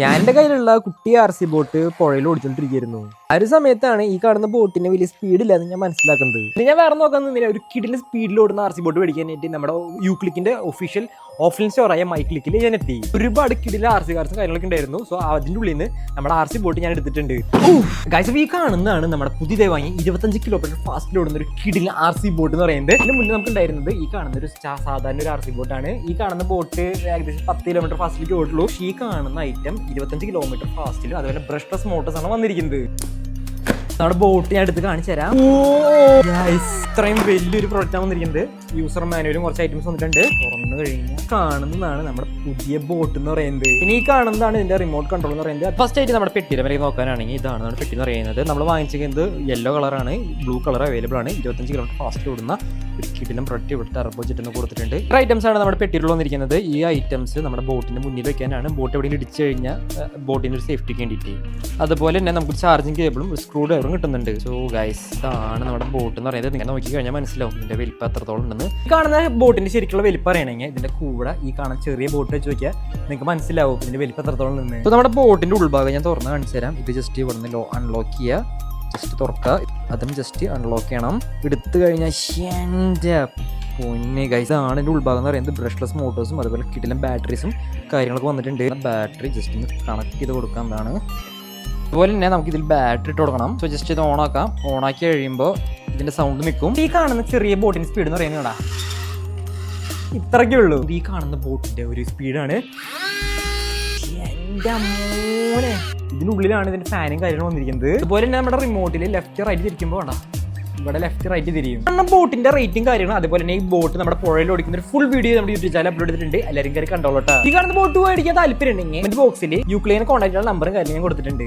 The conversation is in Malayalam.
ഞാൻ എൻ്റെ കയ്യിലുള്ള കുട്ടി RC ബോട്ട് പുഴയിൽ ഓടിച്ചോണ്ടിരിക്കുന്നു. ആ ഒരു സമയത്താണ് ഈ കാണുന്ന ബോട്ടിന് വലിയ സ്പീഡില്ലാന്ന് ഞാൻ മനസ്സിലാക്കുന്നത്. പിന്നെ ഞാൻ വേറെ നോക്കാൻ നിന്നില്ല, ഒരു കിടിലൻ സ്പീഡിൽ ഓടുന്ന RC ബോട്ട് മേടിക്കാനായിട്ട് നമ്മുടെ യൂക്ലിക്കിന്റെ ഒഫീഷ്യൽ ഓഫ്ലൈൻ സ്റ്റോറായ മൈക്ലിക്കിൽ ഞാൻ എത്തി. ഒരുപാട് കിടിലൻ RC കാർസും കാര്യങ്ങളൊക്കെ ഉണ്ടായിരുന്നു. സോ അതിൻ്റെ ഉള്ളിൽ നിന്ന് നമ്മുടെ RC ബോട്ട് ഞാൻ എടുത്തിട്ടുണ്ട്. ഗൈസ്, ഈ കാണുന്നതാണ് നമ്മുടെ പുതിയതായി വാങ്ങി 25 കിലോമീറ്റർ ഫാസ്റ്റിൽ ഓടുന്ന ഒരു കിടിലൻ RC ബോട്ട് എന്ന് പറയുന്നത്. ഇതിന് മുന്നേ നമുക്ക് ഉണ്ടായിരുന്നത് ഈ കാണുന്ന ഒരു സാധാരണ ഒരു RC ബോട്ടാണ്. ഈ കാണുന്ന ബോട്ട് ഏകദേശം 10 കിലോമീറ്റർ ഫാസ്റ്റിലേക്ക് ഓടുള്ളൂ. ഈ കാണുന്ന ഐറ്റം 25 കിലോമീറ്റർ ഫാസ്റ്റിലും അതുപോലെ ബ്രഷ്ലെസ് മോട്ടോഴ്സ് ആണ് വന്നിരിക്കുന്നത്. നമ്മുടെ ബോട്ട് ഞാൻ എടുത്ത് കാണിച്ചു തരാം. ഇത്രയും വലിയൊരു പ്രൊഡക്റ്റാണ് വന്നിരിക്കുന്നത്. യൂസർ മാനുവലും കുറച്ച് ഐറ്റംസ് വന്നിട്ടുണ്ട്. തുറന്നു കഴിഞ്ഞാൽ കാണുന്നതാണ് നമ്മുടെ പുതിയ ബോട്ട് എന്ന് പറയുന്നത്. പിന്നെ ഈ കാണുന്നതാണ് ഇതിന്റെ റിമോട്ട് കൺട്രോൾ എന്ന് പറയുന്നത്. ഫസ്റ്റ് ആയിട്ട് നമ്മുടെ പെട്ടിയുടെ വരെ നോക്കാനാണെങ്കിൽ ഇതാണ് നമ്മുടെ പെട്ടി എന്ന് പറയുന്നത്. നമ്മൾ വാങ്ങിച്ചിരിക്കുന്നത് യെല്ലോ കളറാണ്, ബ്ലൂ കളർ അവൈലബിൾ ആണ്. 25 കിലോമീറ്റർ ഫാസ്റ്റ് ഓടുന്ന ഒരു കിടിലം പ്രൊഡക്റ്റ് ഇവിടെ ടർബോ ജെറ്റ് എന്ന് കൊടുത്തിട്ടുണ്ട്. ഇത്ര ഐറ്റംസ് ആണ് നമ്മുടെ പെട്ടിയിൽ വന്നിരിക്കുന്നത്. ഈ ഐറ്റംസ് നമ്മുടെ ബോട്ടിന്റെ മുന്നിൽ വെക്കാനാണ്. ബോട്ട് എവിടെയെങ്കിലും ഇടിച്ചു കഴിഞ്ഞാൽ ബോട്ടിന്റെ ഒരു സേഫ്റ്റിക്ക് വേണ്ടിയിട്ട്. അതുപോലെ തന്നെ നമുക്ക് ചാർജിങ് കേബിളും സ്ക്രൂ ഡ്രൈവറും കിട്ടുന്നുണ്ട്. സോ ഗൈസ്, ഇതാണ് നമ്മുടെ ബോട്ട് എന്ന് പറയുന്നത്. നിങ്ങൾ നോക്കി കഴിഞ്ഞാൽ മനസ്സിലാവും ഇതിന്റെ വലിപ്പം എത്രത്തോളം ഉണ്ടെന്ന്. ഈ കാണുന്ന ബോട്ടിന്റെ ശരിക്കുള്ള വലിപ്പം അറിയണമെങ്കിൽ ഇതിന്റെ കൂടെ ഈ കാണുന്ന ചെറിയ ബോട്ട് വെച്ച് നോക്കിയാൽ നിങ്ങൾക്ക് മനസ്സിലാവും ഇതിന്റെ വലിപ്പം എത്രത്തോളം നിന്ന്. അപ്പോൾ നമ്മുടെ ബോട്ടിന്റെ ഉൾഭാഗം ഞാൻ തുറന്ന് കാണിച്ചു തരാം. ഇത് ജസ്റ്റ് ഇവിടുന്ന് അൺലോക്ക് ചെയ്യുക, ജസ്റ്റ് തുറക്കുക, അതും ജസ്റ്റ് അൺലോക്ക് ചെയ്യണം. എടുത്തു കഴിഞ്ഞാൽ പൊന്നെ ഗൈസ്, ആണ് എൻ്റെ ഉൾഭാഗം എന്ന് പറയുന്നത്. ബ്രഷ്ലെസ് മോട്ടോഴ്സും അതുപോലെ കിടിലൻ ബാറ്ററീസും കാര്യങ്ങളൊക്കെ വന്നിട്ടുണ്ട്. ബാറ്ററി ജസ്റ്റ് ഒന്ന് കണക്ട് ചെയ്ത് കൊടുക്കാം. എന്താണ് അതുപോലെ തന്നെ നമുക്ക് ഇതിൽ ബാറ്ററി ഇട്ട് കൊടുക്കണം. സോ ജസ്റ്റ് ഇത് ഓണാക്കാം. ഓണാക്കി കഴിയുമ്പോൾ ഇതിന്റെ സൗണ്ട് നിൽക്കും. ഈ കാണുന്ന ചെറിയ ബോട്ടിന്റെ സ്പീഡ് എന്ന് പറയുന്നതാ ഇത്രയ്ക്കേ ഉള്ളൂ. ഈ കാണുന്ന ബോട്ടിന്റെ ഒരു സ്പീഡാണ്. എൻ്റെ മോനെ, ഇതിനുള്ളിലാണ് ഇതിന്റെ ഫാനും കാര്യങ്ങളും വന്നിരിക്കുന്നത്. അതുപോലെ തന്നെ നമ്മുടെ റിമോട്ടിൽ ലെഫ്റ്റ് റൈറ്റ് തിരിക്കുമ്പോൾ വേണ്ട, ഇവിടെ ലെഫ്റ്റ് റൈറ്റ് തിരിയും. ബോട്ടിന്റെ റേറ്റും കാര്യങ്ങളും അതുപോലെ തന്നെ ഈ ബോട്ട് നമ്മുടെ പുഴയിൽ ഓടിക്കുന്ന ഒരു ഫുൾ വീഡിയോ നമ്മുടെ യൂട്യൂബ് ചാനൽ അപ്ലോഡ് ചെയ്തിട്ടുണ്ട്. എല്ലാവരും കയറി കണ്ടോളട്ടെ. ഈ കാണുന്ന ബോട്ട് മേടിക്കാൻ താല്പര്യം ഉണ്ടെങ്കിൽ ബോക്സിൽ യൂക്ലിനെ കോൺടാക്ട് ചെയ്യാൻ നമ്പറും കാര്യം ഞാൻ കൊടുത്തിട്ടുണ്ട്.